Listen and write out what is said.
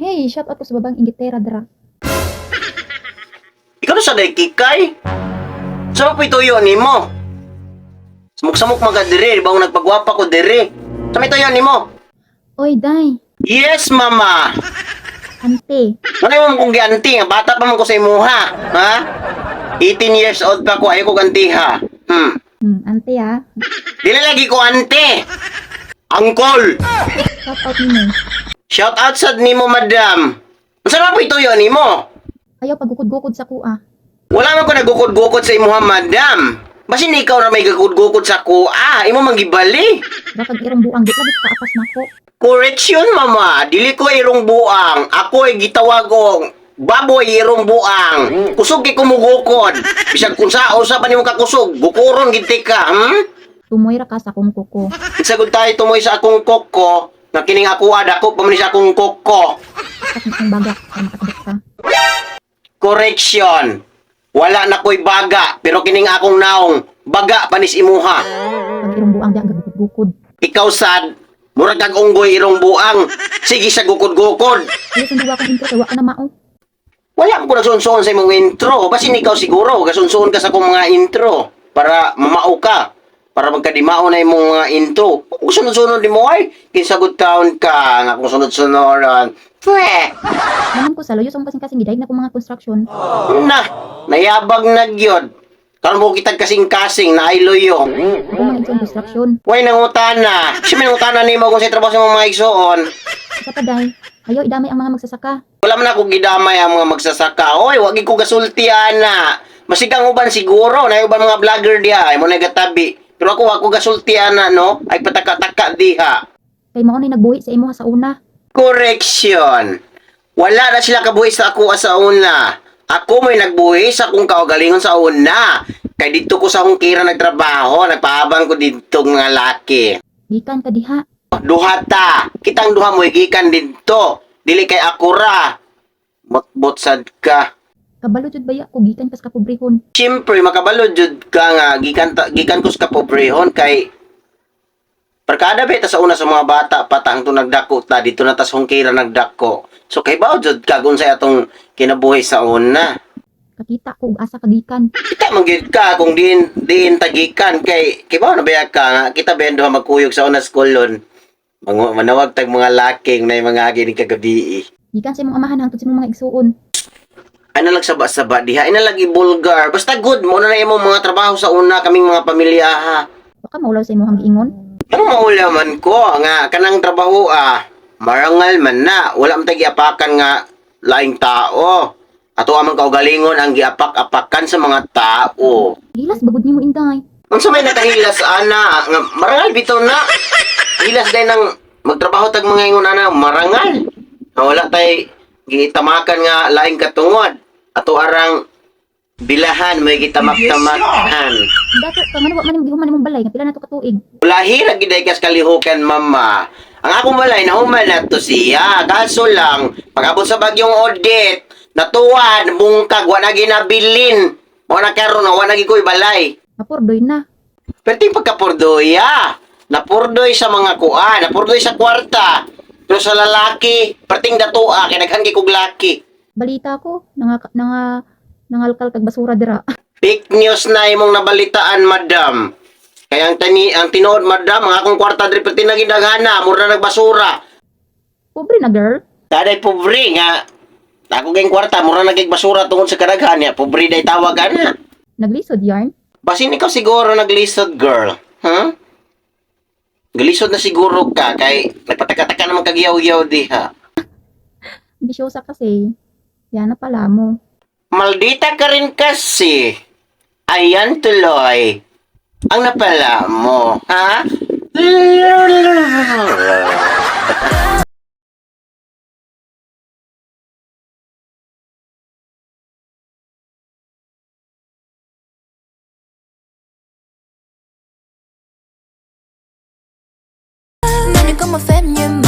Hey, shout out ko sa babang Ingitera dra. Ikaw na sa day kikay? Sa mo tuyo ni mo? Samok-samok mga diri, ba nagpagwapa ko diri? Sa may tuyo ni mo? Oy, day. Yes, mama! Ante. Ano mo kong gianti? Bata pa man ko sa imuha, ha? 18 years old pa ko, ayaw ko gantiha. Ante ah. Dili lagi ko ante! Uncle! Shout out ni mo. Shout out sa nimo, madam! Saan mo tuyo ni mo? Ayaw pagukod-gukod sa kuha. Wala man ko nagukod-gukod sa imuha, madam! Basin ikaw na may gukod-gukod sa kuha, imo manggibali! Bakag irong buang, di lagi kaapas na ko. Correction, mama. Dili ko irong buang. Ako ay gitawag og baboy irong buang. Kusog kay kumugukod. Bisag kung sa usa pa nimo kakusog, bukuron gid ka, Tumoy ra ka sa kong kuko. Sagud tayo tumoy sa akong koko. Nga kining ako adako pa man sa akong koko. At ang baga, sa makasabot ka. Correction. Wala na ko'y baga, pero kining akong naong baga panis imuha. Pag irong buang, di ang gagukod-gukod. Ikaw sad, murag kag unggoy irong buang. Sige sa gukod-gukod. Ayaw sa duwa kong intro, kaya wa ka na mao. Wala ko nagsunsuon sa imong intro. Basin ikaw siguro, gasunsuon ka sa akong mga intro. Para mamao ka. Para magkadimao na imong mga intro. Kung sunod-sunod di mo ay, kinsagot taon ka. Nga kung sunod-sunoran. Pweh! Naman ko sa loyo, sa kasing-kasing gidaig na kong mga construction. Na, nayabag na gyud. Karon mo kitag kasing-kasing na ay loyo. Ako mga insong construction. Way nangutana. Kasi may nangutana nimo kung sa trabaho sa mga igsoon. Isa pa day, ayaw idamay ang mga magsasaka. Wala man ako gidamay ang mga magsasaka. Oy, wag ko gasulti ana. Masigang uban siguro, na uban mga vlogger diha, ay mo nagatabi. Pero ako gasulti ana no, ay pataka-taka diha. Kay mao ni nagbuhi sa imo sa una. Correction. Wala na sila kabuhi sa ako sa una. Ako may nagbuhi sa akong kaugalingon sa una. Kay dito ko sa akong kira nagtrabaho, nagpahabang ko dito mga laki. Gikan ka diha. Duha ta. Kitang duha mo gikan dito. Dili kay ako ra. Bot sad ka. Kabalo jud baya ko gikan kas kapobrehon. Siyempre, makabalo jud ka nga. Gikan ko sa kapobrehon kay Parkada beta sa una sa mga bata patang to nagdako ta dito na tas hongkira nagdako. So kay bao jud ka kung sa atong kinabuhi sa una. Kakita ko ug asa kagikan. Kita manggid ka kung diin tagikan kay bao na baya ka nga kita bendo magkuyog sa una skolon. Manawag tag mga laking na mga agi ni kagabi. Gikan sa imong amahan hangtod sa imong mga igsuon. Ano lang saba-saba diha, ina lagi bulgar. Basta good mo na imong mga trabaho sa una kaming mga pamilya ha. Wa ka maulaw sa imong giingon. Ano maulaman ko nga kanang trabaho marangal man na wala man giapakan nga laing tao. Ato amang kaugalingon ang giapak-apakan sa mga tao. Hilas bagod nimo inday. Unsa may nakahilas ana nga marangal bitaw na. Hilas day nang magtrabaho tag mga ingon ana marangal. Nga wala tay gitamakan nga laing katungod. Ato arang bilahan may gitamak-tamakan. Dato pamano wa man imong gihuman imong balay nga pila na to ka tuig. Ulahi lagi day kas kalihukan, mama. Ang akong balay nahuman na to siya. Kaso lang, pag-abot sa bagyong audit, natuwa, bungkag, wa na ginabilin. Mo na karon wa na gikoy balay. Mapurdoy na. Perting pagkapurdoy, napurdoy sa mga kuan, napurdoy sa kwarta. Pero sa lalaki, perting datua, kay daghan kay kog laki. Balita ko nangalkal kag basura dira. Fake news na imong nabalitaan, madam. Kaya ang tinuod, madam, ang akong kwarta diri perting nagidaghana, mura na nagbasura. Pobre na girl. Taday pobre nga. Ako kayong kwarta, mura nagigbasura tungod sa kadaghan niya. Pobre day tawag na. Naglisod yarn. Basin ikaw siguro naglisod, girl. Huh? Galisod na siguro ka, kay nagpataka-taka naman kagyaw-yaw di ha. Bisyosa kasi. Yan na pala mo. Maldita ka rin kasi. Ayan tuloy. Ang napala mo, ha? Many como femme,